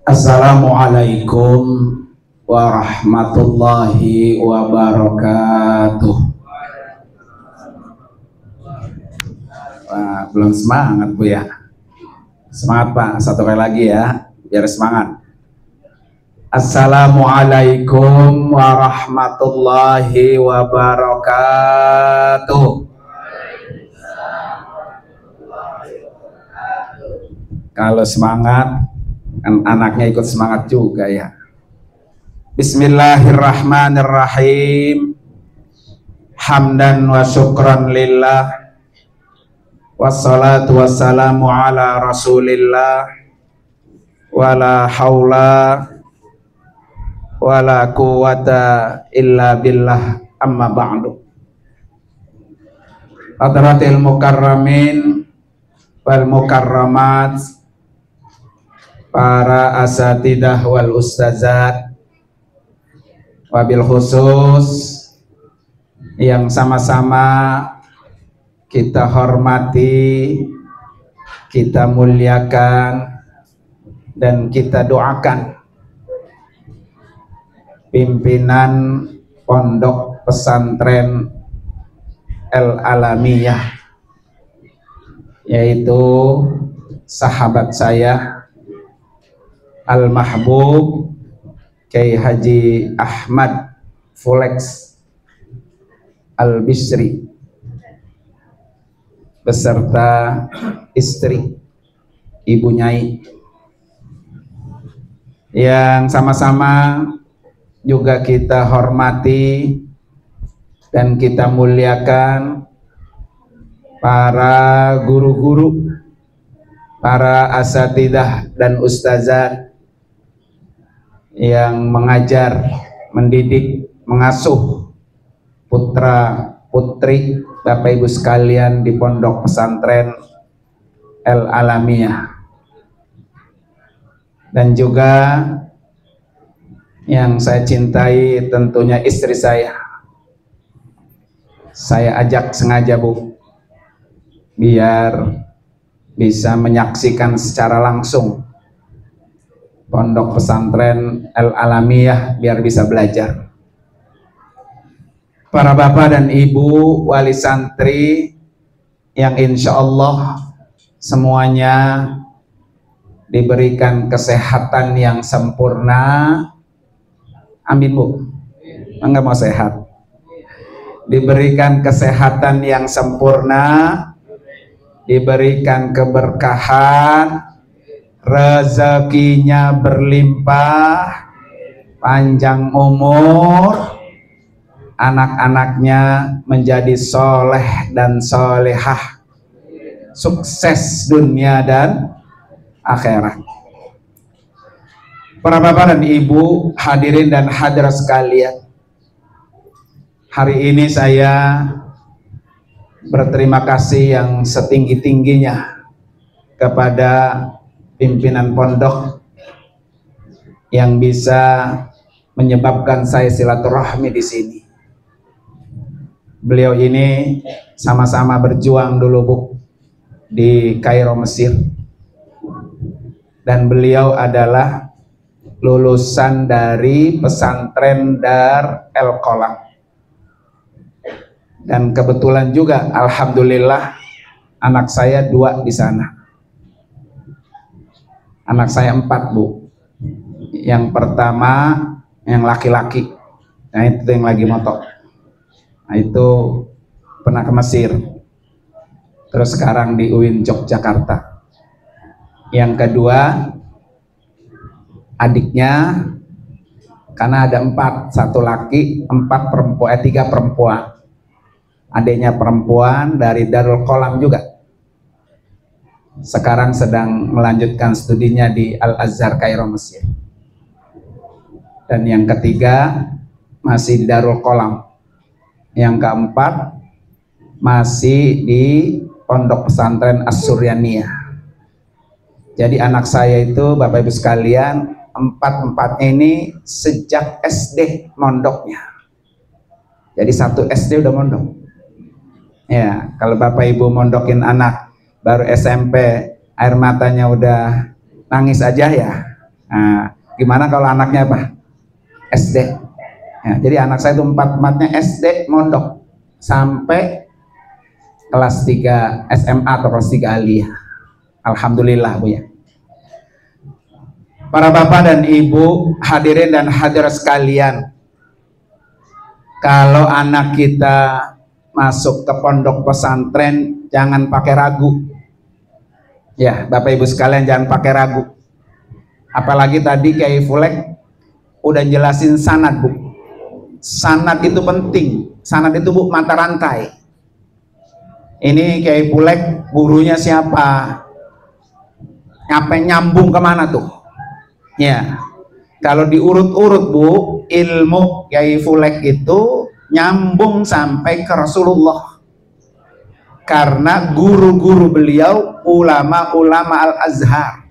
Assalamualaikum warahmatullahi wabarakatuh. Wah, belum semangat Bu ya. Semangat Pak, satu kali lagi ya, biar semangat. Assalamualaikum warahmatullahi wabarakatuh. Kalau semangat, kan anaknya ikut semangat juga ya. Bismillahirrahmanirrahim. Hamdan wa syukran lillah, wassalatu wassalamu ala rasulillah, wala haula wala quwata illa billah, amma ba'du. Hadratil mukarramin wal mukarramat, para asatidah wal ustazat, wabil khusus yang sama-sama kita hormati, kita muliakan, dan kita doakan pimpinan Pondok Pesantren Al-Alamiyah, yaitu sahabat saya Al-Mahbub Kyai Haji Ahmad Fulex Al-Bisri beserta istri Ibu Nyai, yang sama-sama juga kita hormati dan kita muliakan para guru-guru, para asatidah dan ustazat yang mengajar, mendidik, mengasuh putra putri Bapak Ibu sekalian di Pondok Pesantren Al-Alamiyah, dan juga yang saya cintai tentunya istri saya ajak sengaja Bu, biar bisa menyaksikan secara langsung Pondok Pesantren Al-Alamiyah, biar bisa belajar. Para bapak dan ibu wali santri yang insya Allah semuanya diberikan kesehatan yang sempurna. Amin Bu. Enggak mau sehat. Diberikan kesehatan yang sempurna, diberikan keberkahan, rezekinya berlimpah, panjang umur, anak-anaknya menjadi soleh dan solehah, sukses dunia dan akhirat. Para bapak dan ibu, hadirin dan hadirat sekalian, hari ini saya berterima kasih yang setinggi-tingginya kepada pimpinan pondok yang bisa menyebabkan saya silaturahmi di sini. Beliau ini sama-sama berjuang dulu Bu di Kairo, Mesir, dan beliau adalah lulusan dari pesantren Dar El Qolam, dan kebetulan juga alhamdulillah anak saya 2 di sana. Anak saya 4 Bu. Yang pertama yang laki-laki, nah itu yang lagi motok, nah itu pernah ke Mesir, terus sekarang di UIN Yogyakarta. Yang kedua adiknya, karena ada 4, 1 laki, 4 perempuan, 3 perempuan. Adiknya perempuan dari Darul Qolam juga, sekarang sedang melanjutkan studinya di Al-Azhar Kairo, Mesir. Dan yang ketiga masih di Darul Qolam. Yang keempat masih di Pondok Pesantren As-Suryaniyah. Jadi anak saya itu Bapak Ibu sekalian, 4-empatnya ini sejak SD mondoknya. Jadi 1 SD udah mondok. Ya, kalau Bapak Ibu mondokin anak baru SMP, air matanya udah nangis aja ya. Nah, gimana kalau anaknya apa? SD. Nah, jadi anak saya itu empat-empatnya SD mondok sampai kelas 3 SMA atau kelas 3 aliyah. Alhamdulillah, Bu ya. Para bapak dan ibu, hadirin dan hadirat sekalian, kalau anak kita masuk ke pondok pesantren jangan pakai ragu. Ya, Bapak Ibu sekalian, jangan pakai ragu. Apalagi tadi Kiai Fulek udah jelasin sanad, Bu. Sanad itu penting. Sanad itu, Bu, mata rantai. Ini Kiai Fulek gurunya siapa? Nyambung kemana tuh? Ya, kalau diurut-urut, Bu, ilmu Kiai Fulek itu nyambung sampai ke Rasulullah. Karena guru-guru beliau ulama-ulama Al-Azhar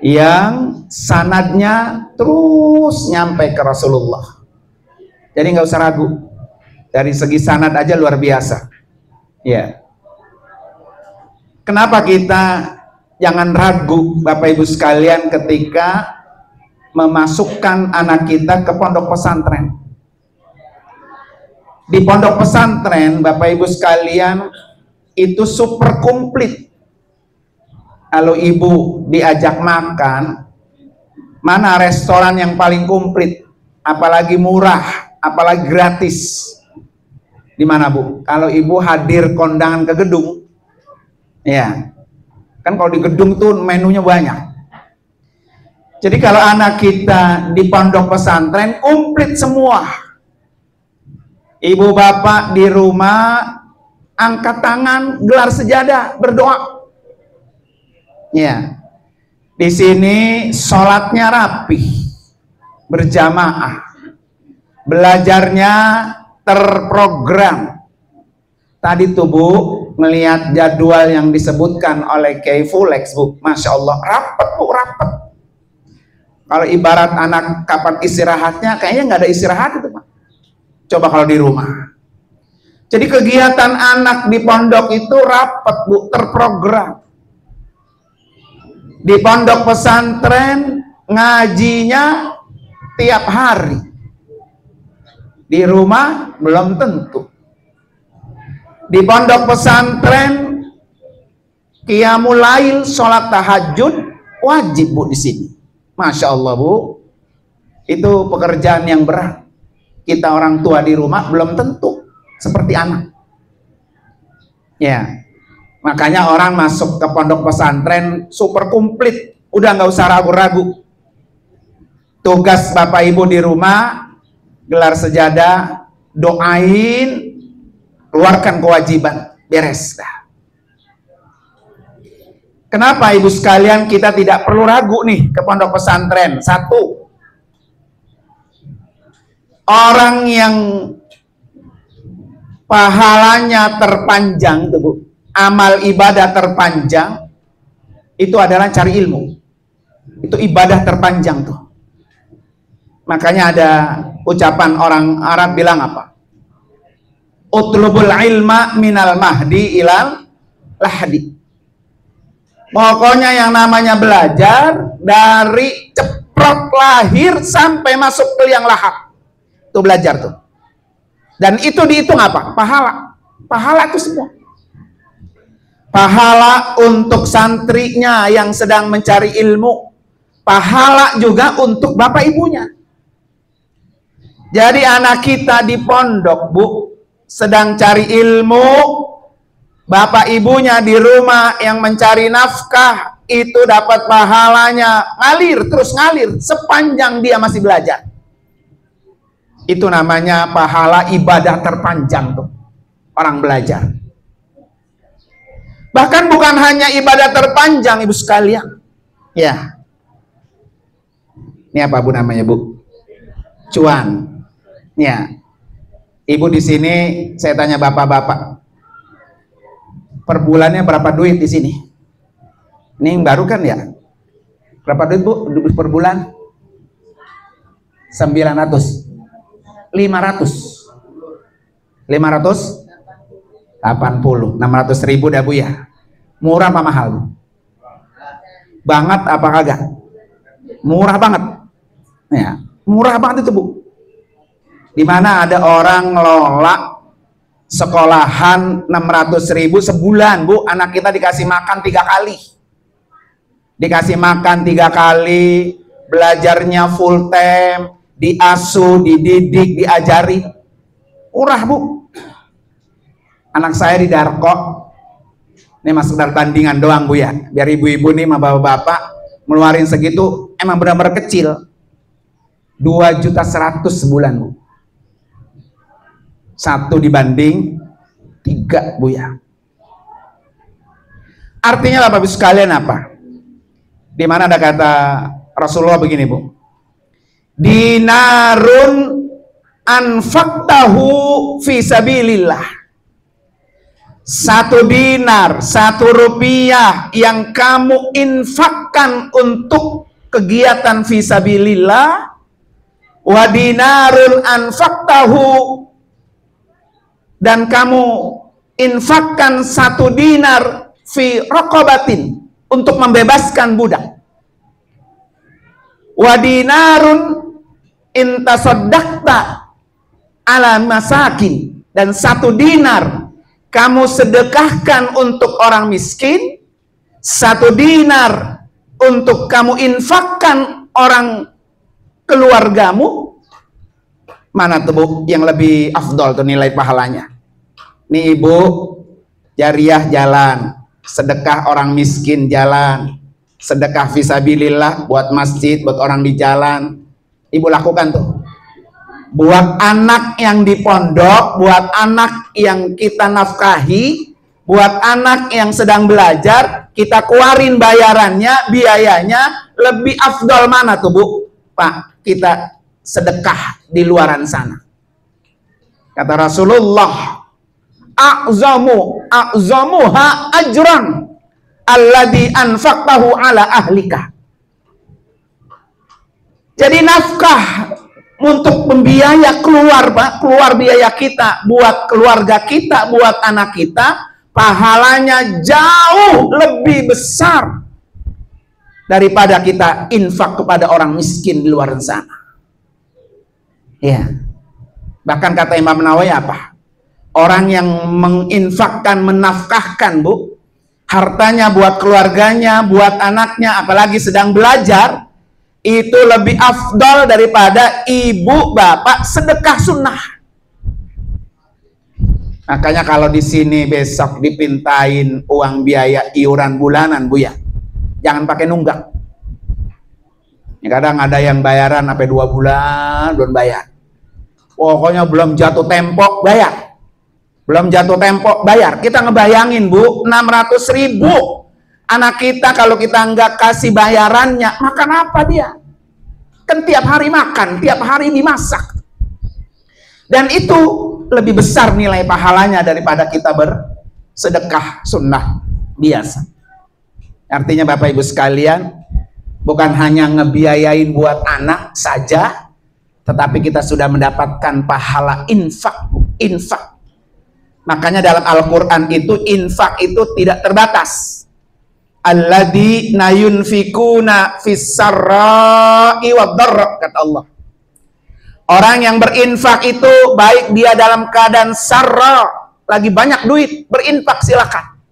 yang sanadnya terus nyampe ke Rasulullah. Jadi nggak usah ragu. Dari segi sanad aja luar biasa. Ya. Kenapa kita jangan ragu, Bapak Ibu sekalian, ketika memasukkan anak kita ke pondok pesantren? Di pondok pesantren, Bapak Ibu sekalian, itu super komplit. Kalau ibu diajak makan, mana restoran yang paling komplit? Apalagi murah, apalagi gratis. Di mana, Bu? Kalau ibu hadir kondangan ke gedung, ya, kan kalau di gedung tuh menunya banyak. Jadi kalau anak kita di pondok pesantren, komplit semua. Ibu bapak di rumah angkat tangan, gelar sejadah, berdoa. Ya, di sini sholatnya rapi, berjamaah, belajarnya terprogram. Tadi tuh, Bu, melihat jadwal yang disebutkan oleh Kiai Fulek, Bu, Masya Allah, rapet, Bu, rapet. Kalau ibarat anak kapan istirahatnya, kayaknya nggak ada istirahat itu, Pak. Coba kalau di rumah. Jadi kegiatan anak di pondok itu rapat, Bu, terprogram. Di pondok pesantren ngajinya tiap hari. Di rumah belum tentu. Di pondok pesantren qiyamul lail, sholat tahajud wajib, Bu, di sini. Masya Allah, Bu. Itu pekerjaan yang berat. Kita orang tua di rumah belum tentu seperti anak. Ya, makanya orang masuk ke pondok pesantren super komplit, udah nggak usah ragu-ragu. Tugas Bapak Ibu di rumah, gelar sejadah, doain, keluarkan kewajiban, beres dah. Kenapa Ibu sekalian kita tidak perlu ragu nih ke pondok pesantren? Satu, orang yang pahalanya terpanjang itu, Bu, amal ibadah terpanjang itu adalah cari ilmu. Itu ibadah terpanjang tuh. Makanya ada ucapan orang Arab bilang apa? Utlubul ilma minal mahdi ilal lahdi. Pokoknya yang namanya belajar dari ceprot lahir sampai masuk ke liang lahat. Itu belajar tuh. Dan itu dihitung apa? Pahala. Pahala itu semua. Pahala untuk santrinya yang sedang mencari ilmu. Pahala juga untuk bapak ibunya. Jadi anak kita di pondok, Bu, sedang cari ilmu. Bapak ibunya di rumah yang mencari nafkah, itu dapat pahalanya ngalir, terus ngalir sepanjang dia masih belajar. Itu namanya pahala ibadah terpanjang tuh, orang belajar. Bahkan bukan hanya ibadah terpanjang, Ibu sekalian. Ya. Ini apa, Bu, namanya, Bu? Cuan. Ya. Ibu di sini, saya tanya bapak-bapak, per bulannya berapa duit di sini? Ini yang baru kan ya? Berapa duit, Bu, per bulan? 900. 580, 600 ribu dah, Bu, ya. Murah apa mahal, Bu? Banget apa kagak? Murah banget. Ya, murah banget itu, Bu. Dimana ada orang ngelola sekolahan 600.000 sebulan, Bu. Anak kita dikasih makan 3 kali. Dikasih makan 3 kali, belajarnya full time, diasuh, dididik, diajari. Murah, Bu. Anak saya di Darko, ini masuk dari tandingan doang, Bu, ya. Biar ibu-ibu nih sama bapak-bapak ngeluarin segitu, emang benar-benar kecil. 2.100.000 sebulan, Bu. 1 dibanding 3, Bu, ya. Artinya Bapak Ibu sekalian apa? Di mana ada kata Rasulullah begini, Bu. Dinarun anfaqtahu fi sabilillah. 1 dinar, 1 rupiah yang kamu infakkan untuk kegiatan fisabilillah, wa dinarun anfaqtahu, dan kamu infakkan 1 dinar fi raqabatin, untuk membebaskan budak, wa dinarun intasaddaqta ala masakin, dan 1 dinar kamu sedekahkan untuk orang miskin, 1 dinar untuk kamu infakkan orang keluargamu. Mana tuh, Bu, yang lebih afdol tuh nilai pahalanya? Nih Ibu, jariah jalan, sedekah orang miskin jalan, sedekah fisabilillah buat masjid, buat orang di jalan. Ibu lakukan tuh. Buat anak yang di pondok, buat anak yang kita nafkahi, buat anak yang sedang belajar, kita keluarin bayarannya, biayanya. Lebih afdol mana tuh, Bu? Pak, kita sedekah di luaran sana. Kata Rasulullah, a'zamuha ajran alladhi anfaqtahu ala ahlika. Jadi nafkah untuk membiaya keluar biaya kita, buat keluarga kita, buat anak kita, pahalanya jauh lebih besar daripada kita infak kepada orang miskin di luar sana. Ya. Bahkan kata Imam Nawawi apa? Orang yang menginfakkan, menafkahkan, Bu, hartanya buat keluarganya, buat anaknya, apalagi sedang belajar, itu lebih afdal daripada ibu bapak sedekah sunnah. Makanya kalau di sini besok dipintain uang biaya iuran bulanan, Bu, ya, jangan pakai nunggak. Ya, kadang ada yang bayaran sampai 2 bulan belum bayar. Pokoknya belum jatuh tempo bayar. Belum jatuh tempo bayar. Kita ngebayangin, Bu, 600.000. Anak kita kalau kita nggak kasih bayarannya, makan apa dia? Kan tiap hari makan, tiap hari dimasak. Dan itu lebih besar nilai pahalanya daripada kita bersedekah sunnah biasa. Artinya Bapak Ibu sekalian, bukan hanya ngebiayain buat anak saja, tetapi kita sudah mendapatkan pahala infak. Makanya dalam Al-Quran itu infak itu tidak terbatas. Alladzina yunfikuna fis-sarra'i wad-dharra, kata Allah. Orang yang berinfak itu baik dia dalam keadaan sarra, lagi banyak duit, berinfak silakan.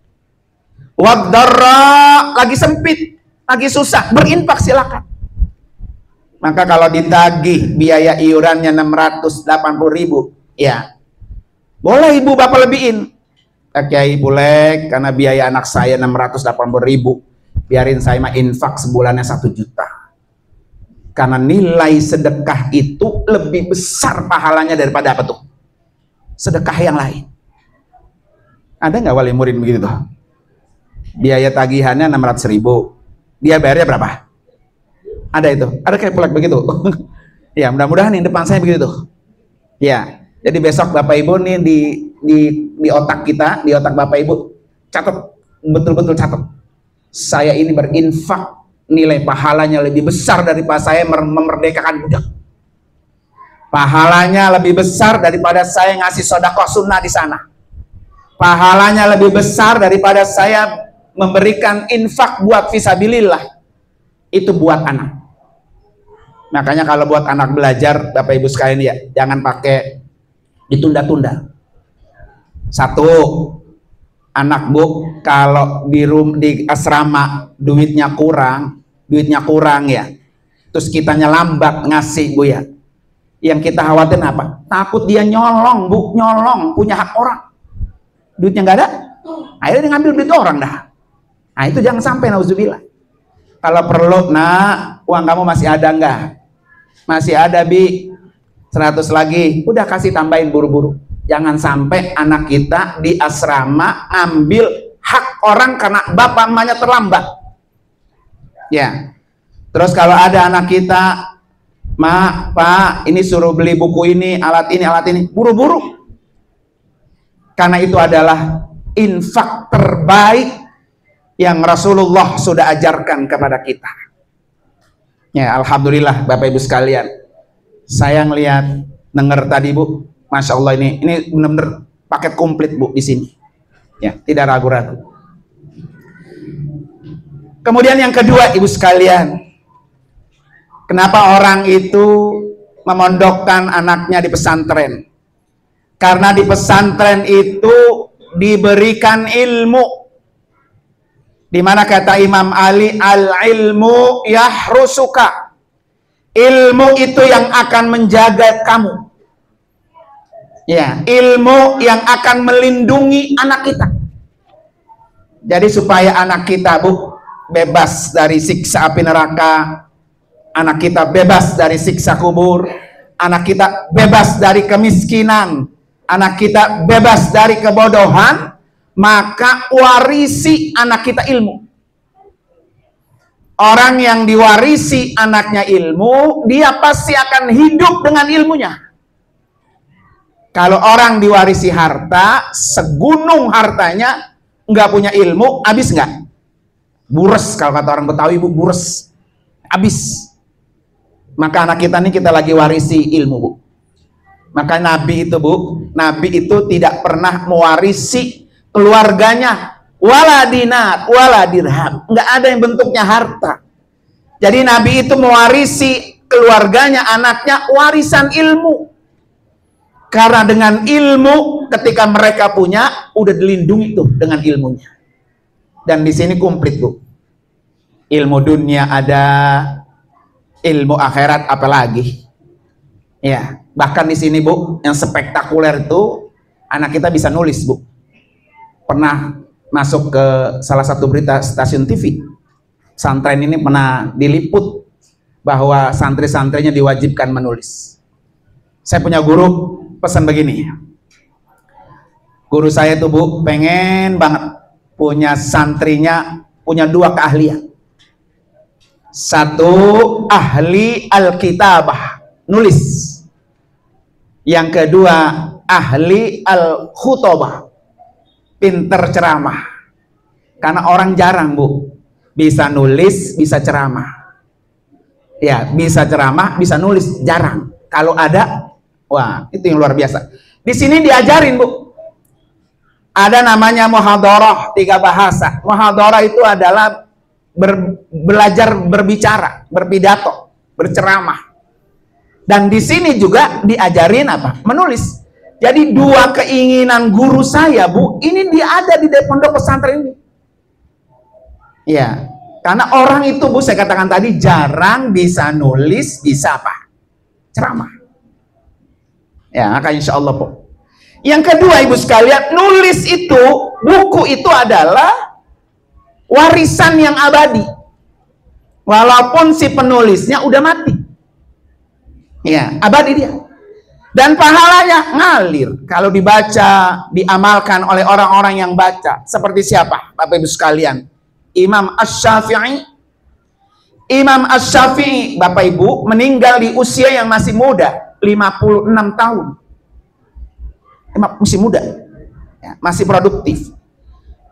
Wad-dharra, lagi sempit, lagi susah, berinfak silakan. Maka kalau ditagih biaya iurannya 680.000, ya boleh ibu bapak lebihin. Kiai Bulek, karena biaya anak saya 680.000, biarin saya mah infak sebulannya 1 juta. Karena nilai sedekah itu lebih besar pahalanya daripada apa tuh? Sedekah yang lain. Ada nggak wali murid begitu tuh? Biaya tagihannya 600.000, dia bayarnya berapa? Ada itu, ada kayak Bulek begitu. Ya, mudah-mudahan yang depan saya begitu tuh. Ya, jadi besok Bapak Ibu nih di otak kita, di otak Bapak Ibu, catat, betul-betul catat. Saya ini berinfak, nilai pahalanya lebih besar daripada saya memerdekakan budak. Pahalanya lebih besar daripada saya ngasih sedekah sunnah di sana. Pahalanya lebih besar daripada saya memberikan infak buat fisabilillah. Itu buat anak. Makanya kalau buat anak belajar, Bapak Ibu sekalian ya, jangan pakai ditunda-tunda. Satu, anak Bu, kalau di asrama duitnya kurang ya, terus kitanya lambat ngasih Bu ya, yang kita khawatir apa? Takut dia nyolong Bu, nyolong, punya hak orang, duitnya nggak ada, akhirnya dia ngambil duit orang dah. Nah itu jangan sampai, nauzubillah. Kalau perlu, nak, uang kamu masih ada nggak? Masih ada Bi, 100 lagi, udah kasih tambahin buru-buru. Jangan sampai anak kita di asrama ambil hak orang karena bapak emaknya terlambat. Ya. Terus kalau ada anak kita, "Ma, Pak, ini suruh beli buku ini, alat ini, buru-buru." Karena itu adalah infak terbaik yang Rasulullah sudah ajarkan kepada kita. Ya, alhamdulillah Bapak Ibu sekalian. Saya ngelihat, denger tadi Bu, Masya Allah, ini benar-benar paket komplit Bu di sini. Ya, tidak ragu-ragu. Kemudian yang kedua Ibu sekalian, kenapa orang itu memondokkan anaknya di pesantren? Karena di pesantren itu diberikan ilmu. Di mana kata Imam Ali, al-ilmu yahrusuka. Ilmu itu yang akan menjaga kamu. Ya, ilmu yang akan melindungi anak kita. Jadi supaya anak kita Bu bebas dari siksa api neraka, anak kita bebas dari siksa kubur, anak kita bebas dari kemiskinan, anak kita bebas dari kebodohan, maka warisi anak kita ilmu. Orang yang diwarisi anaknya ilmu, dia pasti akan hidup dengan ilmunya. Kalau orang diwarisi harta, segunung hartanya, nggak punya ilmu, habis nggak? Bures, kalau kata orang Betawi Bu, bures, habis. Maka anak kita ini kita lagi warisi ilmu Bu. Maka Nabi itu Bu, Nabi itu tidak pernah mewarisi keluarganya, wala dinat, wala dirham, nggak ada yang bentuknya harta. Jadi Nabi itu mewarisi keluarganya, anaknya, warisan ilmu. Karena dengan ilmu, ketika mereka punya, udah dilindungi tuh dengan ilmunya. Dan di sini komplit Bu. Ilmu dunia ada, ilmu akhirat apalagi. Ya, bahkan di sini Bu, yang spektakuler itu anak kita bisa nulis Bu. Pernah masuk ke salah satu berita stasiun TV. Santren ini pernah diliput bahwa santri-santrinya diwajibkan menulis. Saya punya guru pesan begini. Guru saya tuh Bu pengen banget punya santrinya punya 2 keahlian. Satu, ahli alkitabah, nulis. Yang kedua, ahli al-khutobah, pinter ceramah. Karena orang jarang Bu bisa nulis, bisa ceramah. Ya, bisa ceramah, bisa nulis, jarang. Kalau ada, wah, itu yang luar biasa. Di sini diajarin Bu. Ada namanya muhadharah, 3 bahasa. Muhadharah itu adalah belajar berbicara, berpidato, berceramah. Dan di sini juga diajarin apa? Menulis. Jadi 2 keinginan guru saya Bu, ini dia ada di pondok pesantren ini. Ya, karena orang itu Bu, saya katakan tadi jarang bisa nulis, bisa apa? Ceramah. Ya, maka insya Allah Bu. Yang kedua Ibu sekalian, nulis itu, buku itu adalah warisan yang abadi. Walaupun si penulisnya udah mati. Ya, abadi dia. Dan pahalanya ngalir. Kalau dibaca, diamalkan oleh orang-orang yang baca. Seperti siapa Bapak Ibu sekalian? Imam Asy-Syafi'i. Imam Asy-Syafi'i Bapak Ibu meninggal di usia yang masih muda, 56 tahun. Masih muda ya, masih produktif.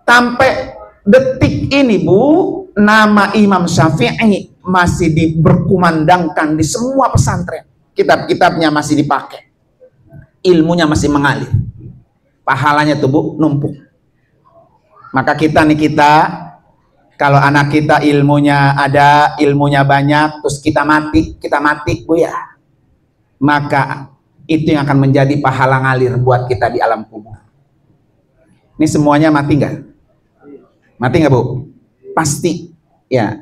Sampai detik ini Bu, nama Imam Syafi'i masih berkumandangkan di semua pesantren. Kitab-kitabnya masih dipakai, ilmunya masih mengalir, pahalanya tuh Bu numpuk. Maka kita Kalau anak kita ilmunya ada, ilmunya banyak, terus kita mati Bu ya, maka itu yang akan menjadi pahala ngalir buat kita di alam kubur. Ini semuanya mati nggak? Mati nggak Bu? Pasti ya.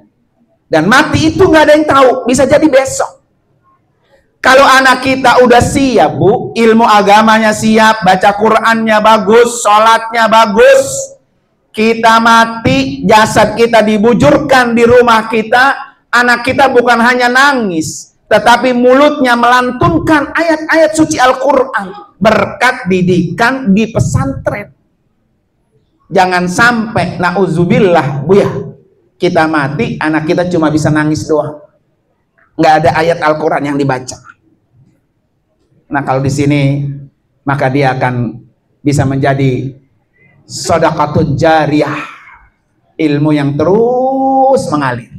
Dan mati itu nggak ada yang tahu, bisa jadi besok. Kalau anak kita udah siap Bu, ilmu agamanya siap, baca Qur'annya bagus, sholatnya bagus, kita mati, jasad kita dibujurkan di rumah kita, anak kita bukan hanya nangis, tetapi mulutnya melantunkan ayat-ayat suci Al-Quran berkat didikan di pesantren. Jangan sampai na'udzubillah Bu ya, kita mati, anak kita cuma bisa nangis doang, nggak ada ayat Al-Quran yang dibaca. Nah kalau di sini, maka dia akan bisa menjadi sedekatun jariyah, ilmu yang terus mengalir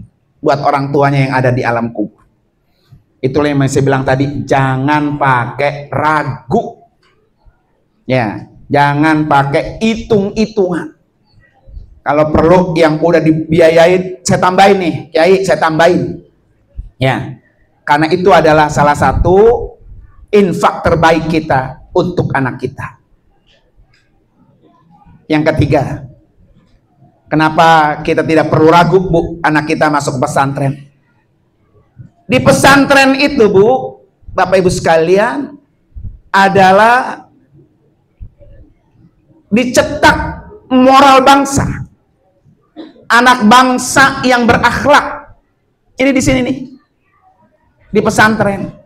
buat orang tuanya yang ada di alam kubur. Itulah yang saya bilang tadi, jangan pakai ragu ya, jangan pakai hitung-hitungan. Kalau perlu yang udah dibiayain, saya tambahin nih Kiai, saya tambahin ya, karena itu adalah salah satu infak terbaik kita untuk anak kita. Yang ketiga, kenapa kita tidak perlu ragu Bu, anak kita masuk pesantren? Di pesantren itu Bu, Bapak Ibu sekalian, adalah dicetak moral bangsa, anak bangsa yang berakhlak. Ini di sini nih, di pesantren.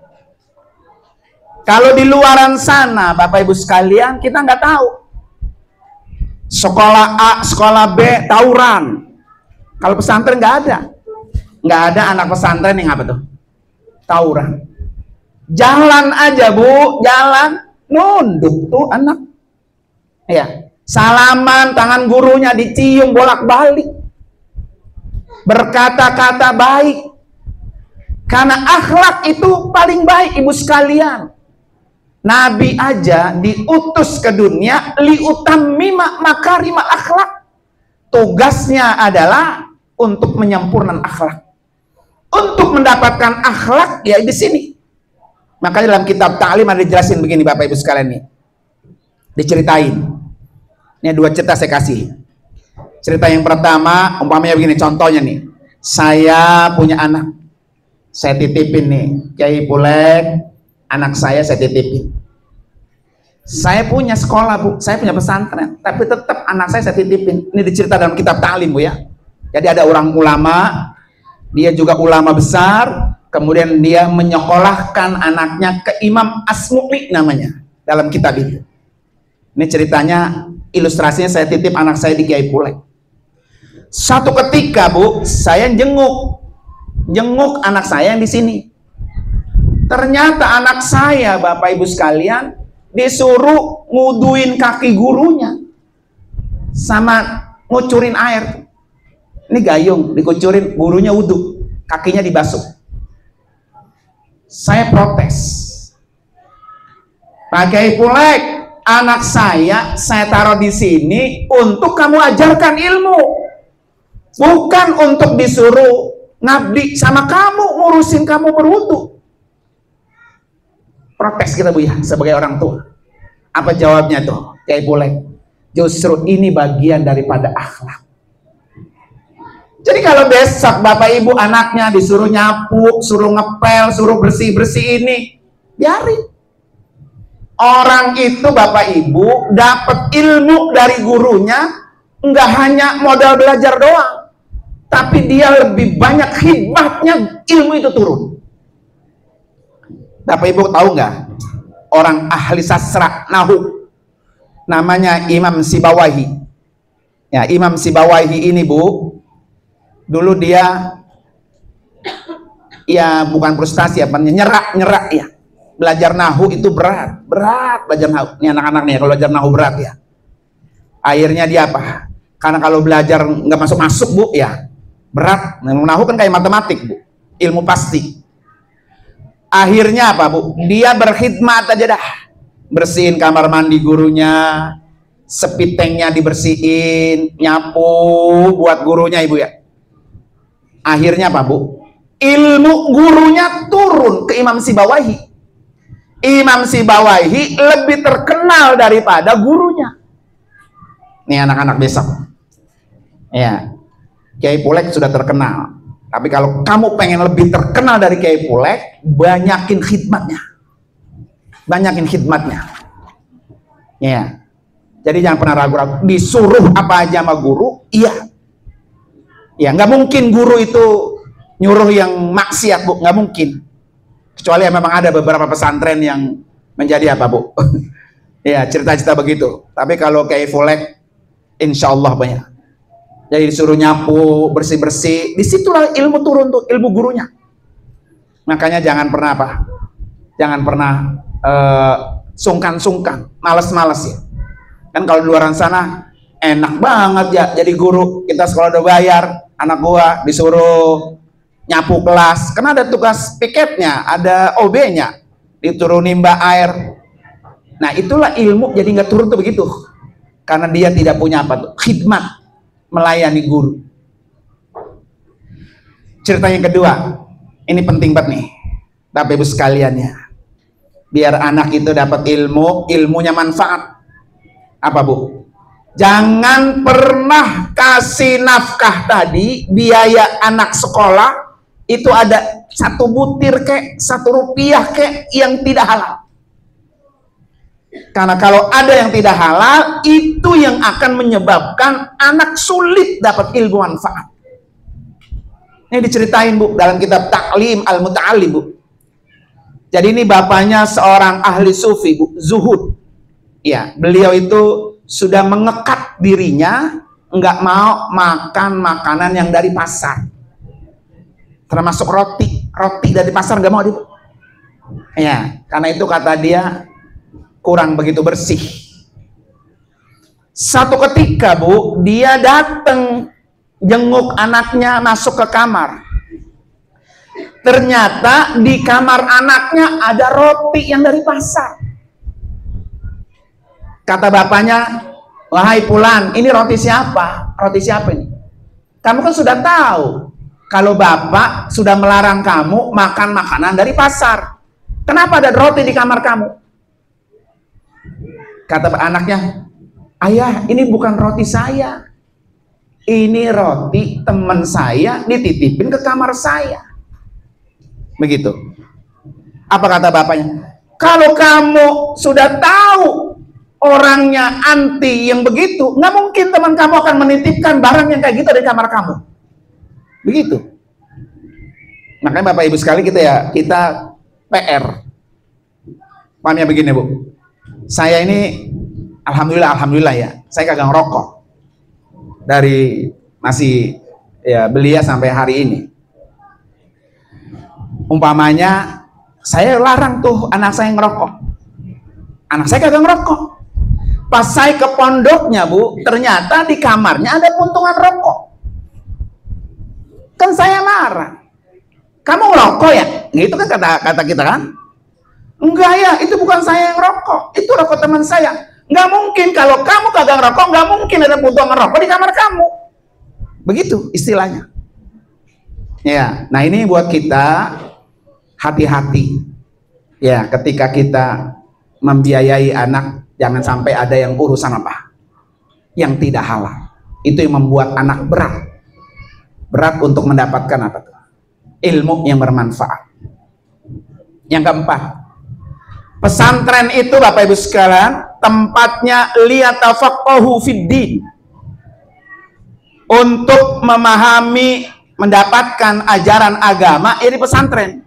Kalau di luaran sana Bapak Ibu sekalian, kita nggak tahu. Sekolah A, sekolah B, tawuran. Kalau pesantren nggak ada anak pesantren yang apa tuh? Tawuran. Jalan aja Bu, jalan nunduk tuh anak. Ya, salaman, tangan gurunya dicium bolak-balik. Berkata-kata baik. Karena akhlak itu paling baik Ibu sekalian. Nabi aja diutus ke dunia liutammima makarimah akhlak. Tugasnya adalah untuk menyempurnakan akhlak. Untuk mendapatkan akhlak ya di sini. Makanya dalam kitab ta'lim ada dijelasin begini Bapak Ibu sekalian nih. Diceritain. Ini dua cerita saya kasih. Cerita yang pertama umpamanya begini, contohnya nih. Saya punya anak. Saya titipin nih, Kiai Pulek, anak saya titipin. Saya punya sekolah Bu, saya punya pesantren, tapi tetap anak saya titipin. Ini dicerita dalam kitab ta'lim Bu ya. Jadi ada orang ulama, dia juga ulama besar, kemudian dia menyekolahkan anaknya ke Imam Asmu'i namanya dalam kitab itu. Ini ceritanya, ilustrasinya saya titip anak saya di Kiai Pulek. Satu ketika Bu, saya jenguk anak saya yang di sini. Ternyata anak saya Bapak Ibu sekalian disuruh nguduin kaki gurunya sama ngucurin air. Ini gayung dikucurin, gurunya wudhu, kakinya dibasuh. Saya protes. Pak Kiai Pulek, anak saya taruh di sini untuk kamu ajarkan ilmu, bukan untuk disuruh ngabdi sama kamu, ngurusin kamu berwudu. Protes kita Bu ya, sebagai orang tua. Apa jawabnya tuh Kiai Pulek? Justru ini bagian daripada akhlak. Jadi kalau besok Bapak Ibu anaknya disuruh nyapu, suruh ngepel, suruh bersih-bersih ini, biarin. Orang itu Bapak Ibu dapat ilmu dari gurunya, nggak hanya modal belajar doang, tapi dia lebih banyak khidmatnya, ilmu itu turun. Bapak Ibu tahu nggak orang ahli sastra nahu namanya Imam Sibawahi? Ya, Imam Sibawahi ini Bu, dulu dia ya bukan frustasi apa nyerak ya. Belajar nahu itu berat belajar nahu. Ini anak-anak nih kalau belajar nahu berat ya. Akhirnya dia apa? Karena kalau belajar nggak masuk Bu ya berat. Nahu kan kayak matematik Bu, ilmu pasti. Akhirnya apa Bu? Dia berkhidmat aja dah. Bersihin kamar mandi gurunya, sepitengnya dibersihin, nyapu buat gurunya Ibu ya. Akhirnya apa, Bu? Ilmu gurunya turun ke Imam Sibawahi. Imam Sibawahi lebih terkenal daripada gurunya. Nih anak-anak besok. Ya, Kiai Pulek sudah terkenal. Tapi kalau kamu pengen lebih terkenal dari Kiai Pulek, banyakin khidmatnya. Banyakin khidmatnya. Ya. Jadi jangan pernah ragu-ragu. Disuruh apa aja sama guru, iya. Ya, nggak mungkin guru itu nyuruh yang maksiat, Bu. Nggak mungkin. Kecuali memang ada beberapa pesantren yang menjadi apa, Bu? Ya, cerita-cerita begitu. Tapi kalau Kiai Pulek, insya Allah banyak. Jadi disuruh nyapu, bersih-bersih. Disitulah ilmu turun tuh, ilmu gurunya. Makanya jangan pernah apa? Jangan pernah sungkan-sungkan, males-males ya. Kan kalau di luar sana enak banget ya jadi guru. Kita sekolah udah bayar, anak gua disuruh nyapu kelas. Karena ada tugas piketnya, ada OB-nya, disuruh nimba air. Nah itulah ilmu jadi nggak turun tuh begitu. Karena dia tidak punya apa tuh? Khidmat, melayani guru. Cerita yang kedua, ini penting banget nih, Bapak Ibu sekalian ya. Biar anak itu dapat ilmu, ilmunya manfaat. Apa, Bu? Jangan pernah kasih nafkah tadi, biaya anak sekolah, itu ada 1 butir kek, 1 rupiah kek yang tidak halal. Karena kalau ada yang tidak halal, itu yang akan menyebabkan anak sulit dapat ilmu manfaat. Ini diceritain, Bu, dalam kitab Ta'lim Al-Muta'allim, Bu. Jadi ini bapaknya seorang ahli sufi, Bu, zuhud. Ya, beliau itu sudah mengekat dirinya, nggak mau makan makanan yang dari pasar. Termasuk roti dari pasar nggak mau, Bu. Ya, karena itu kata dia kurang begitu bersih. Satu ketika, Bu, dia datang jenguk anaknya masuk ke kamar. Ternyata di kamar anaknya ada roti yang dari pasar. Kata bapaknya, wahai Fulan, ini roti siapa? Roti siapa ini? Kamu kan sudah tahu kalau bapak sudah melarang kamu makan makanan dari pasar. Kenapa ada roti di kamar kamu? Kata anaknya, ayah, ini bukan roti saya. Ini roti teman saya dititipin ke kamar saya. Begitu. Apa kata bapaknya? Kalau kamu sudah tahu orangnya anti yang begitu, nggak mungkin teman kamu akan menitipkan barang yang kayak gitu di kamar kamu. Begitu. Makanya Bapak Ibu sekali kita PR. Pahamnya begini, Bu. Saya ini alhamdulillah ya, saya kagak ngerokok dari masih ya belia sampai hari ini. Umpamanya saya larang tuh anak saya ngerokok, anak saya kagak ngerokok. Pas saya ke pondoknya, Bu, ternyata di kamarnya ada puntungan rokok. Kan saya marah, kamu ngerokok ya? Itu kan kata kita kan. Enggak ya, itu bukan saya yang rokok, itu rokok teman saya. Nggak mungkin, kalau kamu kagak ngerokok, nggak mungkin ada puntungan rokok di kamar kamu. Begitu istilahnya. Ya, nah ini buat kita hati-hati. Ya, ketika kita membiayai anak, jangan sampai ada yang urusan apa? Yang tidak halal. Itu yang membuat anak berat. Berat untuk mendapatkan apa tuh? Ilmu yang bermanfaat. Yang keempat, pesantren itu Bapak Ibu sekalian tempatnya liyatafaqahu fiddin, untuk memahami, mendapatkan ajaran agama ini pesantren.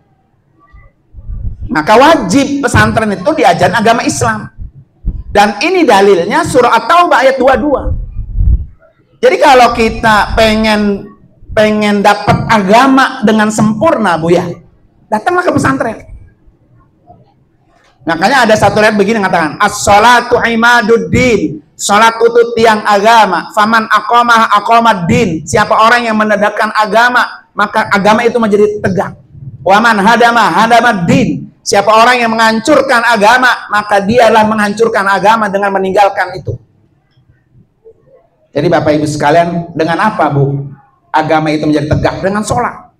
Maka wajib pesantren itu diajarin agama Islam. Dan ini dalilnya surah At-Taubah ayat 22. Jadi kalau kita pengen dapat agama dengan sempurna, Bu ya, datanglah ke pesantren. Makanya ada satu ayat begini mengatakan, as-sholatu imaduddin, salat itu tiang agama. Faman aqamah aqamaddin, siapa orang yang menegakkan agama, maka agama itu menjadi tegak. Waman hadama hadamaddin, siapa orang yang menghancurkan agama, maka dialah menghancurkan agama dengan meninggalkan itu. Jadi Bapak Ibu sekalian, dengan apa, Bu? agama itu menjadi tegak dengan sholat.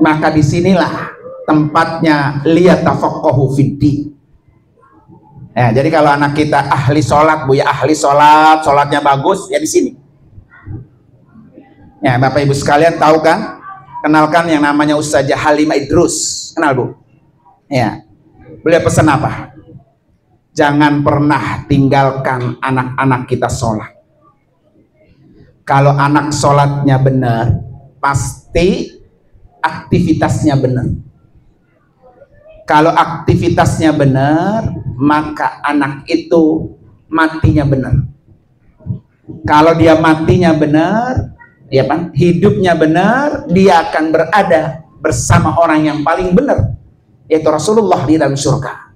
Maka disinilah tempatnya liyatafaqahu fiddin. Ya, jadi kalau anak kita ahli sholat, Bu ya, ahli sholat, sholatnya bagus, ya di sini. Ya, Bapak Ibu sekalian tahu kan? Kenalkan yang namanya Ustazah Halimah Idrus. Kenal, Bu? Ya. Beliau pesan apa? Jangan pernah tinggalkan anak-anak kita sholat. Kalau anak sholatnya benar, pasti aktivitasnya benar. Kalau aktivitasnya benar, maka anak itu matinya benar. Kalau dia matinya benar, ya kan, hidupnya benar, dia akan berada bersama orang yang paling benar, yaitu Rasulullah di dalam surga.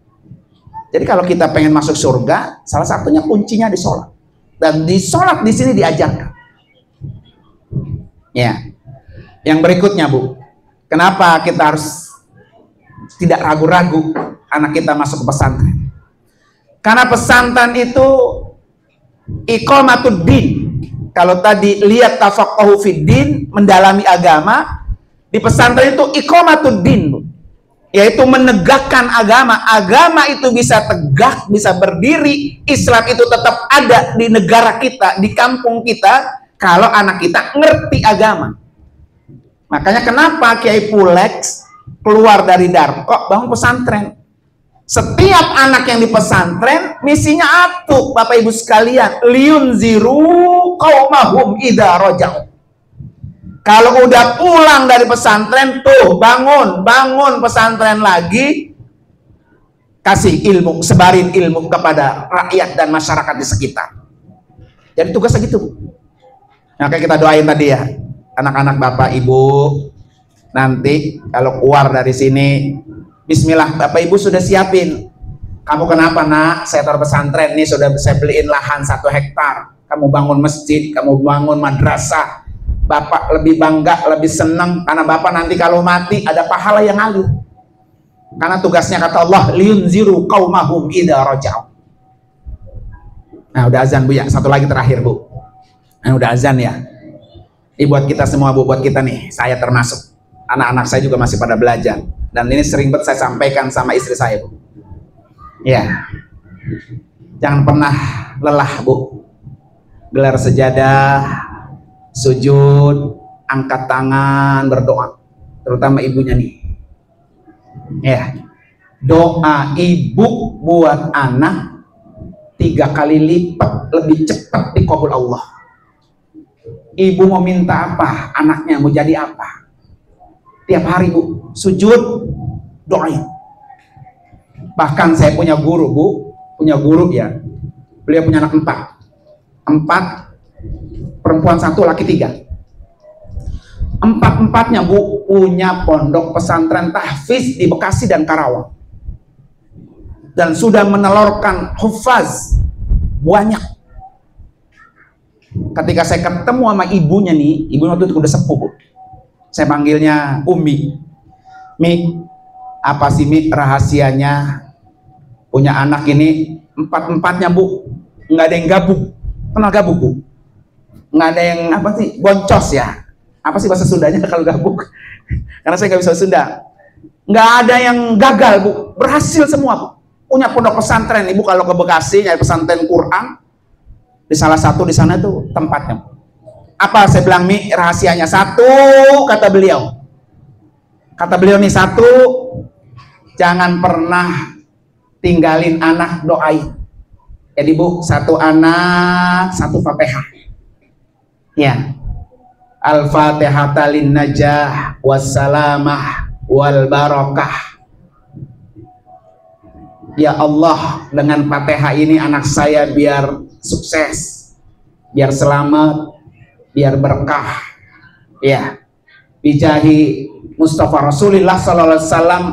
Jadi kalau kita pengen masuk surga, salah satunya kuncinya di sholat. Dan di sholat di sini diajarkan. Ya. Yang berikutnya, Bu, kenapa kita harus tidak ragu-ragu anak kita masuk ke pesantren? Karena pesantren itu iqamatud din. Kalau tadi lihat tafaqahu fiddin, mendalami agama, di pesantren itu iqamatud din, Bu. Yaitu menegakkan agama. Agama itu bisa tegak, bisa berdiri, Islam itu tetap ada di negara kita, di kampung kita, kalau anak kita ngerti agama. Makanya kenapa Kiai Pulex keluar dari Darko bangun pesantren. Setiap anak yang di pesantren misinya atuh, Bapak Ibu sekalian, liunziru qaumahum idza raja'u. Kalau udah pulang dari pesantren tuh bangun pesantren lagi, kasih ilmu, sebarin ilmu kepada rakyat dan masyarakat di sekitar. Jadi tugasnya gitu. Nah, kayak kita doain tadi ya, anak-anak Bapak Ibu nanti kalau keluar dari sini, bismillah, Bapak Ibu sudah siapin. Kamu kenapa, Nak? Saya taruh pesantren nih, sudah saya beliin lahan 1 hektar. Kamu bangun masjid, kamu bangun madrasah. Bapak lebih bangga, lebih senang karena Bapak nanti kalau mati ada pahala yang ngalir. Karena tugasnya kata Allah, liunziru qaumahum idza raja'u. Nah, udah azan, Bu ya. Satu lagi terakhir, Bu. Nah, udah azan ya. Ini buat kita semua, Bu, buat kita nih, saya termasuk. Anak-anak saya juga masih pada belajar. Dan ini sering banget saya sampaikan sama istri saya, Bu. Ya. Jangan pernah lelah, Bu. Gelar sejadah, sujud, angkat tangan, berdoa. Terutama ibunya nih. Ya. Doa ibu buat anak 3 kali lipat lebih cepat dikabul Allah. Ibu mau minta apa, anaknya mau jadi apa. Tiap hari, Bu, sujud, doain. Bahkan saya punya guru, Bu, punya guru ya. Beliau punya anak 4. 4, perempuan 1, laki 3. 4-empatnya, Bu, punya pondok pesantren tahfiz di Bekasi dan Karawang. Dan sudah menelurkan hufaz banyak. Ketika saya ketemu sama ibunya nih, ibunya waktu itu udah sepuh, Bu. Saya panggilnya Umi. Mi, apa sih, Mi, rahasianya punya anak ini 4-empatnya, Bu? Nggak ada yang gabung. Kenal gabung, Bu? Nggak ada yang apa sih, boncos ya? Apa sih bahasa Sundanya kalau gabung? Karena saya nggak bisa Sunda. Nggak ada yang gagal, Bu. Berhasil semua, Bu. Punya pondok pesantren. Ibu kalau ke Bekasi nyari pesantren Quran, di salah satu di sana itu tempatnya. Apa saya bilang, Mi, rahasianya? 1, kata beliau. Kata beliau nih, 1, jangan pernah tinggalin anak, doain. Jadi, Bu, 1 anak, 1 Fatihah. Ya. Al-Fatihata lin najah wassalamah wal barakah. Ya Allah, dengan Fatihah ini anak saya biar sukses, biar selamat, biar berkah. Ya. Bijahi Mustafa Rasulullah sallallahu alaihi wasallam,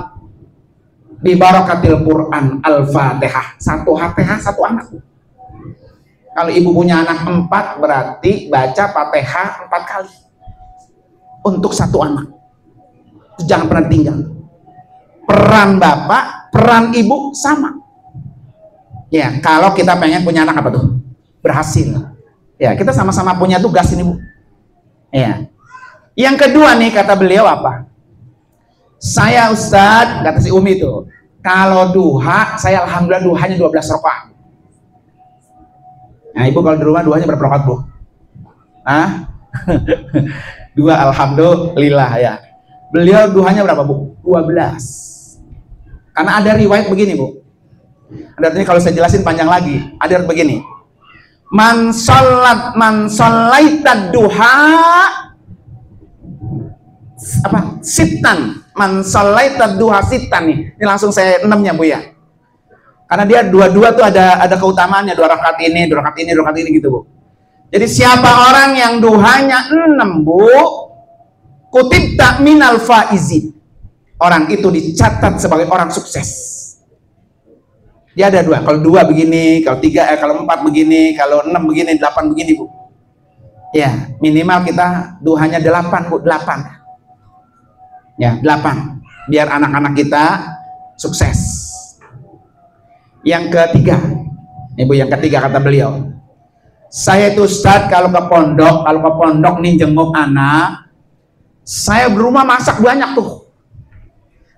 bi barakatil Quran Al-Fatihah. 1 Fatihah 1 anak. Kalau ibu punya anak 4, berarti baca Fatihah 4 kali untuk 1 anak. Jangan pernah tinggal. Peran bapak, peran ibu sama. Ya, kalau kita pengen punya anak apa tuh? Berhasil. Ya, kita sama-sama punya tugas ini, Bu. Ya. Yang kedua nih kata beliau apa? Saya Ustadz, kata si Umi itu, kalau duha, saya alhamdulillah duhanya 12 rakaat. Nah, ibu kalau di rumah duhanya berapa rakaat, Bu? Ah? Dua alhamdulillah ya. Beliau duhanya berapa, Bu? 12. Karena ada riwayat begini, Bu. Artinya kalau saya jelasin panjang lagi. Ada riwayat begini. Man sholaita duha apa? Sitan. Man sholaita duha sitan nih. Ini langsung saya 6-nya, Bu ya. Karena dia dua-dua tuh ada keutamaannya, 2 rakaat ini, 2 rakaat ini, 2 rakaat ini gitu, Bu. Jadi siapa orang yang duhanya 6, Bu, kutibta minal faizin. Orang itu dicatat sebagai orang sukses. Dia ada 2. Kalau 2 begini, kalau 3, kalau 4 begini, kalau 6 begini, 8 begini, Bu. Ya, minimal kita duhanya 8, Bu, 8. Ya, 8. Biar anak-anak kita sukses. Yang ketiga, Ibu, yang ketiga kata beliau, saya itu Ustadz kalau ke pondok nih jenguk anak, saya berumah masak banyak tuh.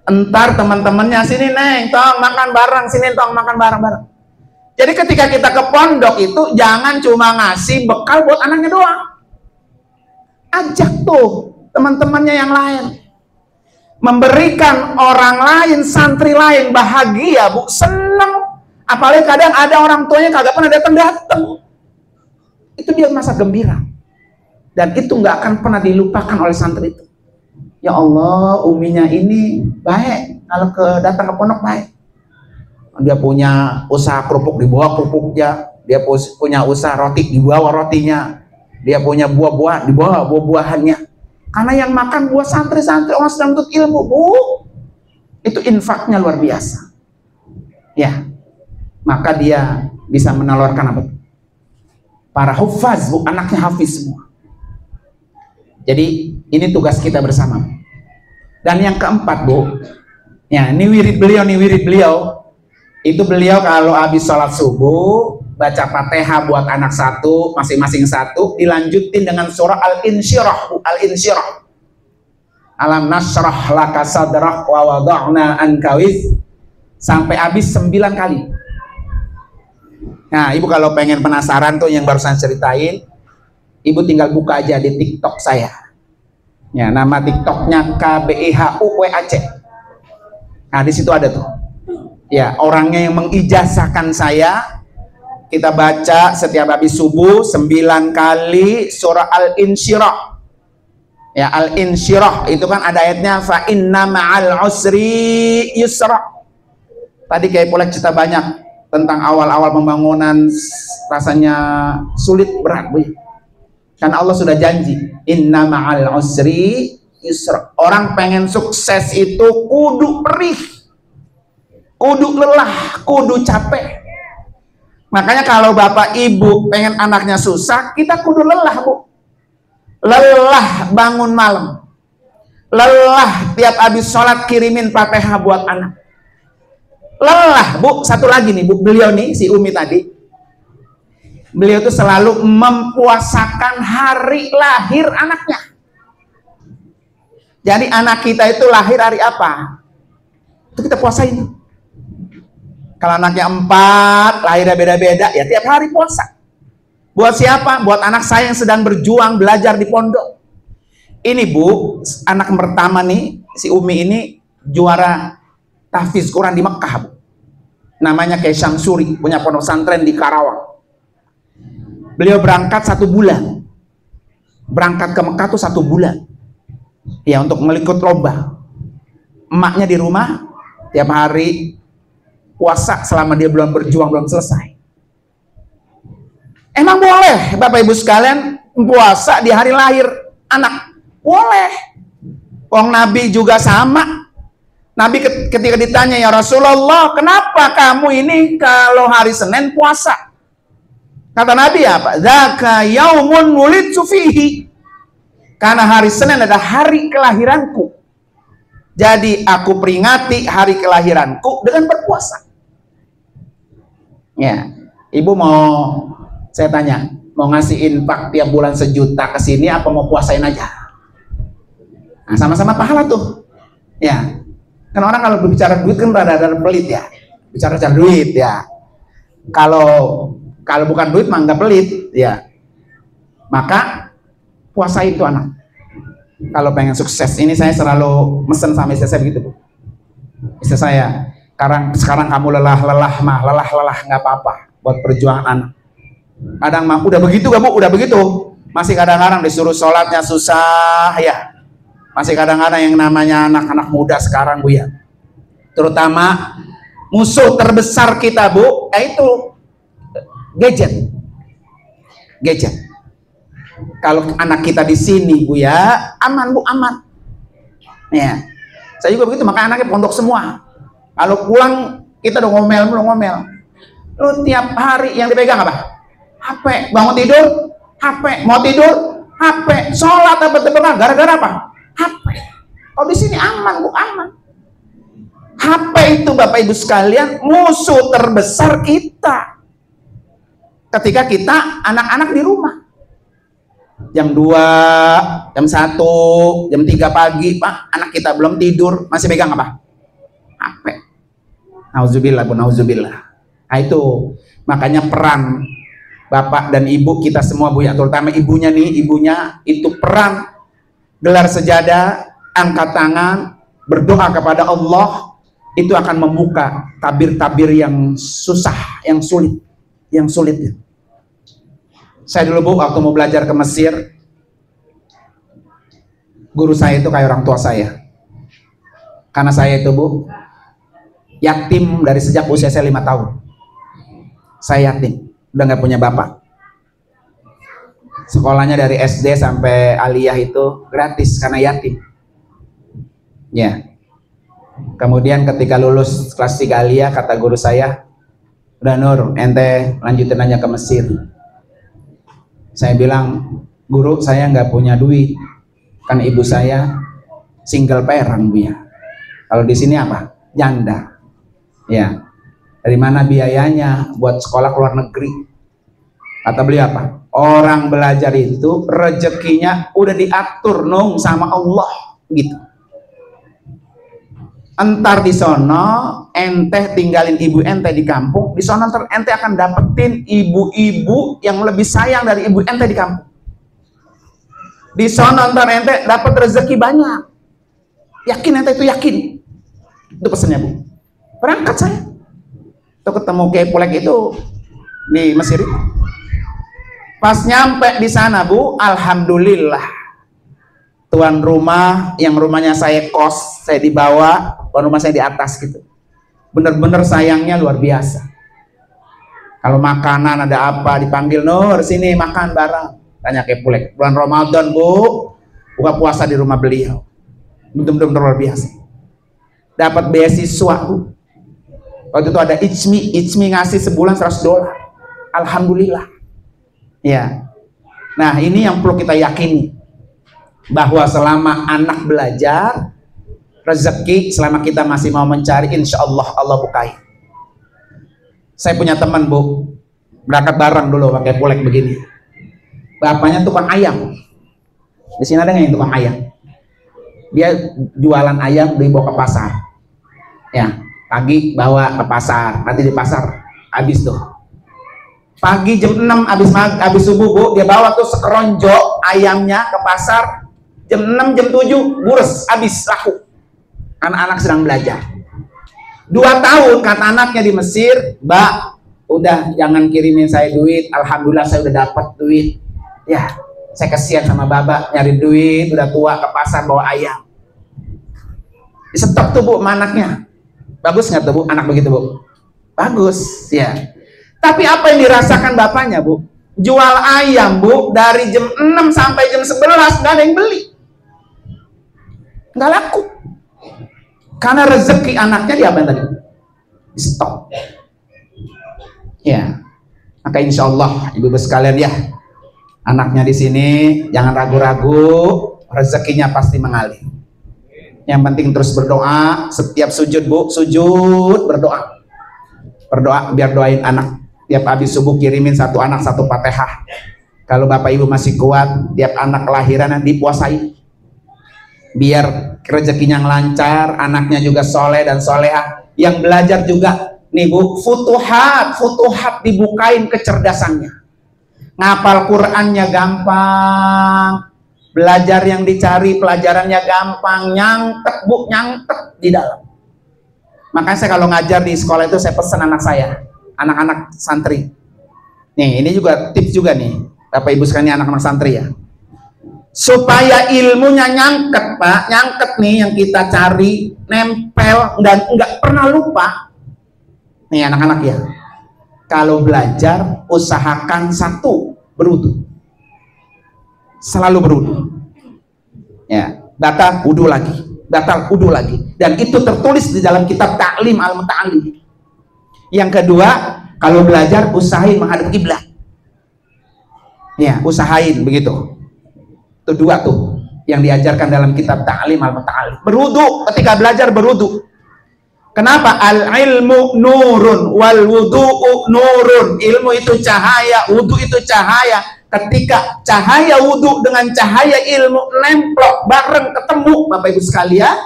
Entar teman-temannya, sini Neng, tong makan bareng, sini tong makan bareng-bareng. Jadi ketika kita ke pondok itu jangan cuma ngasih bekal buat anaknya doang. Ajak tuh teman-temannya yang lain. Memberikan orang lain, santri lain bahagia, Bu, seneng. Apalagi kadang ada orang tuanya kagak pernah datang-datang. Itu dia masa gembira. Dan itu nggak akan pernah dilupakan oleh santri itu. Ya Allah, uminya ini baik. Kalau datang ke pondok baik. Dia punya usaha kerupuk, dibawa kerupuknya. Dia punya usaha roti, dibawa rotinya. Dia punya buah-buah, dibawa buah-buahannya. Karena yang makan buah santri-santri orang sedang menuntut ilmu, Bu. Itu infaknya luar biasa. Ya, maka dia bisa menelurkan apa? Para hufaz, Bu, anaknya hafiz semua. Jadi ini tugas kita bersama. Dan yang keempat, Bu, ya ini wirid beliau, itu beliau kalau habis sholat subuh baca Fatihah buat anak satu, masing-masing satu, dilanjutin dengan surah Al-Insyirah, Bu, Al-Insyirah. Alam nasrah laka sadrak wa wada'na anka wiz, sampai habis 9 kali. Nah, Ibu kalau pengen penasaran tuh yang barusan ceritain, Ibu tinggal buka aja di TikTok saya. Ya, nama TikToknya KBIHUWAC. Nah, di situ ada tuh. Ya, orangnya yang mengijazahkan saya. Kita baca setiap habis subuh 9 kali surah Al-Insyirah. Ya, Al-Insyirah itu kan ada ayatnya fa inna ma'al usri yusra. Tadi kayak pula cerita banyak tentang awal-awal pembangunan, rasanya sulit, berat, Bu. Kan Allah sudah janji, inna ma'al usri yusra. Orang pengen sukses itu kudu perih, kudu lelah, kudu capek. Makanya kalau bapak ibu pengen anaknya susah, kita kudu lelah, Bu. Lelah bangun malam, lelah tiap habis sholat kirimin Fatihah buat anak. Lelah, Bu. Satu lagi nih, Bu, beliau nih, si Umi tadi, beliau tuh selalu mempuasakan hari lahir anaknya. Jadi anak kita itu lahir hari apa? Itu kita puasain. Kalau anaknya 4, lahirnya beda-beda, ya tiap hari puasa. Buat siapa? Buat anak saya yang sedang berjuang belajar di pondok. Ini, Bu, anak pertama nih, si Umi ini juara tahfiz Quran di Mekah, Bu. Namanya Kiai Syamsuri, punya pondok pesantren di Karawang. Beliau berangkat 1 bulan. Berangkat ke Mekah tuh 1 bulan. Ya, untuk meliput lomba. Emaknya di rumah tiap hari puasa selama dia belum berjuang, belum selesai. Emang boleh Bapak Ibu sekalian puasa di hari lahir anak? Boleh. Wong Nabi juga sama. Nabi ketika ditanya, ya Rasulullah, kenapa kamu ini kalau hari Senin puasa? Kata Nabi apa? Dzaka yaumun wulidtu fihi. Karena hari Senin adalah hari kelahiranku. Jadi aku peringati hari kelahiranku dengan berpuasa. Ya, Ibu mau saya tanya, Mau ngasih infak tiap bulan 1 juta ke sini apa mau puasain aja? Nah, sama-sama pahala tuh. Ya. Kan orang kalau berbicara duit kan rada-rada pelit ya. Bicara duit ya. Kalau bukan duit mah nggak pelit ya. Maka puasain itu anak. Kalau pengen sukses, ini saya selalu mesen sama istri saya begitu, Bu. Istri saya, sekarang kamu lelah nggak apa-apa buat perjuangan anak. Kadang mah udah begitu gak, Bu? Udah begitu. Masih kadang-kadang disuruh sholatnya susah ya. Masih kadang-kadang yang namanya anak-anak muda sekarang, Bu ya. Terutama musuh terbesar kita, Bu, yaitu gadget. Kalau anak kita di sini, Bu ya, aman, Bu, aman. Ya. Saya juga begitu, makanya anaknya pondok semua. Kalau pulang kita udah ngomel. Lu tiap hari yang dipegang apa? HP. Bangun tidur, HP. Mau tidur, HP. Sholat apa terbang? Gara-gara apa? HP. Kalau di sini aman, Bu, aman. HP itu Bapak Ibu sekalian musuh terbesar kita. Ketika kita anak-anak di rumah. Jam 2, jam 1, jam 3 pagi, Pak, anak kita belum tidur, masih pegang apa? HP. Nauzubillah, Bu, nauzubillah. Nah itu, makanya peran Bapak dan Ibu kita semua, Bu ya, terutama ibunya nih, ibunya itu peran gelar sejadah, angkat tangan, berdoa kepada Allah, itu akan membuka tabir-tabir yang susah, yang sulit ya. Saya dulu, Bu, waktu mau belajar ke Mesir, guru saya itu kayak orang tua saya. Karena saya itu, Bu, yatim dari sejak usia saya 5 tahun. Saya yatim, udah nggak punya bapak. Sekolahnya dari SD sampai aliyah itu gratis karena yatim. Ya. Kemudian ketika lulus kelas 3 aliyah, kata guru saya, udah Nur, ente lanjutin aja ke Mesir. Saya bilang, guru, saya nggak punya duit, kan ibu saya single parent, Bu ya. Kalau di sini apa? Janda. Ya. Dari mana biayanya buat sekolah ke luar negeri? Kata beliau apa? Orang belajar itu rezekinya udah diatur nong sama Allah, gitu. Entar di sono ente tinggalin ibu ente di kampung, di sono entar ente akan dapetin ibu-ibu yang lebih sayang dari ibu ente di kampung. Di sono entar ente dapat rezeki banyak. Yakin ente itu, yakin. Itu pesannya, Bu. Berangkat saya. Tuh ketemu Kiai Pulek itu di Mesir. Pas nyampe di sana, Bu, alhamdulillah. Tuan rumah yang rumahnya saya kos, saya di bawah, tuan rumah saya di atas gitu. Bener-bener sayangnya luar biasa. Kalau makanan ada apa, dipanggil, Nur, sini makan bareng. Tanya ke Pulek, bulan Ramadan, Bu, buka puasa di rumah beliau. Bener-bener luar biasa. Dapat beasiswa, Bu. Waktu itu ada Ijmi ngasih sebulan $100. Alhamdulillah. Ya. Nah, ini yang perlu kita yakini. Bahwa selama anak belajar, rezeki selama kita masih mau mencari, insya Allah Allah bukain. Saya punya teman, Bu, berangkat bareng dulu pakai Pulek begini. Bapaknya tukang ayam. Di sini ada nggak yang tukang ayam? Dia jualan ayam dibawa ke pasar. Ya, pagi bawa ke pasar, nanti di pasar habis tuh. Pagi jam 6 habis subuh, Bu, dia bawa tuh sekeronjok ayamnya ke pasar. Jam 6, jam 7, bures, habis, laku. Anak-anak sedang belajar. 2 tahun, kata anaknya di Mesir, Mbak, udah jangan kirimin saya duit, alhamdulillah saya udah dapat duit. Ya, saya kasihan sama Baba, nyari duit, udah tua ke pasar bawa ayam. Disetop tuh, Bu, sama anaknya. Bagus nggak tuh, Bu, anak begitu, Bu? Bagus, ya. Tapi apa yang dirasakan bapaknya, Bu? Jual ayam, Bu, dari jam 6 sampai jam 11, nggak ada yang beli. Nggak laku. Karena rezeki anaknya diapain tadi? Di stop. Ya. Maka insya Allah, ibu-ibu sekalian ya, anaknya di sini jangan ragu-ragu, rezekinya pasti mengalir. Yang penting terus berdoa, setiap sujud, Bu, sujud berdoa. Berdoa biar doain anak. Tiap habis subuh kirimin 1 anak 1 Fatihah. Kalau bapak ibu masih kuat, tiap anak kelahiran dipuasai, biar rezekinya lancar, anaknya juga soleh dan soleha. Yang belajar juga nih bu, futuhat dibukain kecerdasannya. Ngapal Qurannya gampang, belajar yang dicari pelajarannya gampang, nyangkep bu, nyangkep di dalam. Makanya saya kalau ngajar di sekolah itu saya pesan anak saya, anak-anak santri. Nih ini juga tips juga nih, bapak ibu sekalian, anak-anak santri ya. Supaya ilmunya nyangket pak, nyangket nih yang kita cari, nempel dan nggak pernah lupa. Nih anak-anak ya, kalau belajar usahakan satu, berwudu, selalu berwudu. Ya, batal wudu lagi, batal wudu lagi, dan itu tertulis di dalam kitab Ta'lim Al-Muta'allim. Yang kedua, kalau belajar usahain menghadap kiblat. Ya, usahain begitu. Itu dua tuh yang diajarkan dalam kitab Ta'lim Al-Muta'allim. Berwudu, ketika belajar berwudu. Kenapa? Al-ilmu nurun wal wudu'u nurun. Ilmu itu cahaya, wudu itu cahaya. Ketika cahaya wudu dengan cahaya ilmu lemplok bareng ketemu, Bapak Ibu sekalian,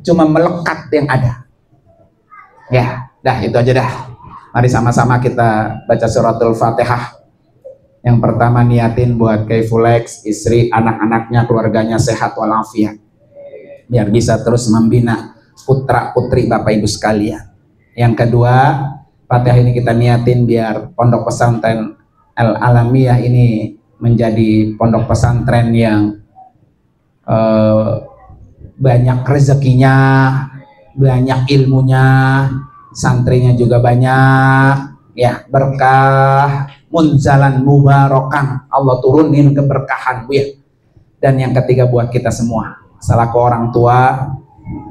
cuma melekat yang ada. Ya, dah itu aja dah. Mari sama-sama kita baca suratul Fatihah. Yang pertama niatin buat Keifulex, istri, anak-anaknya, keluarganya sehat walafiat. Biar bisa terus membina putra-putri Bapak Ibu sekalian. Yang kedua, Fatihah ini kita niatin biar pondok pesantren Al-Alamiyah ini menjadi pondok pesantren yang banyak rezekinya, banyak ilmunya, santrinya juga banyak, ya berkah, munzalan mubarakan, Allah turunin keberkahan bu ya. Dan yang ketiga buat kita semua, selaku orang tua,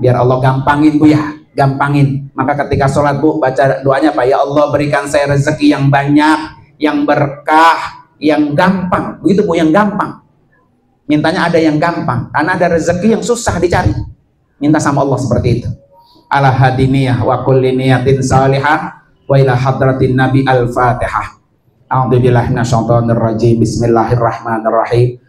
biar Allah gampangin bu ya, gampangin. Maka ketika sholat bu baca doanya Pak, ya Allah berikan saya rezeki yang banyak, yang berkah, yang gampang, begitu bu, yang gampang. Mintanya ada yang gampang, karena ada rezeki yang susah dicari. Minta sama Allah seperti itu. Ala hadiniyah wa kulli niyatin salihah wa ila hadratin nabi al-fatihah. A'udzubillahi minasyaitonir rajim. Bismillahirrahmanirrahim.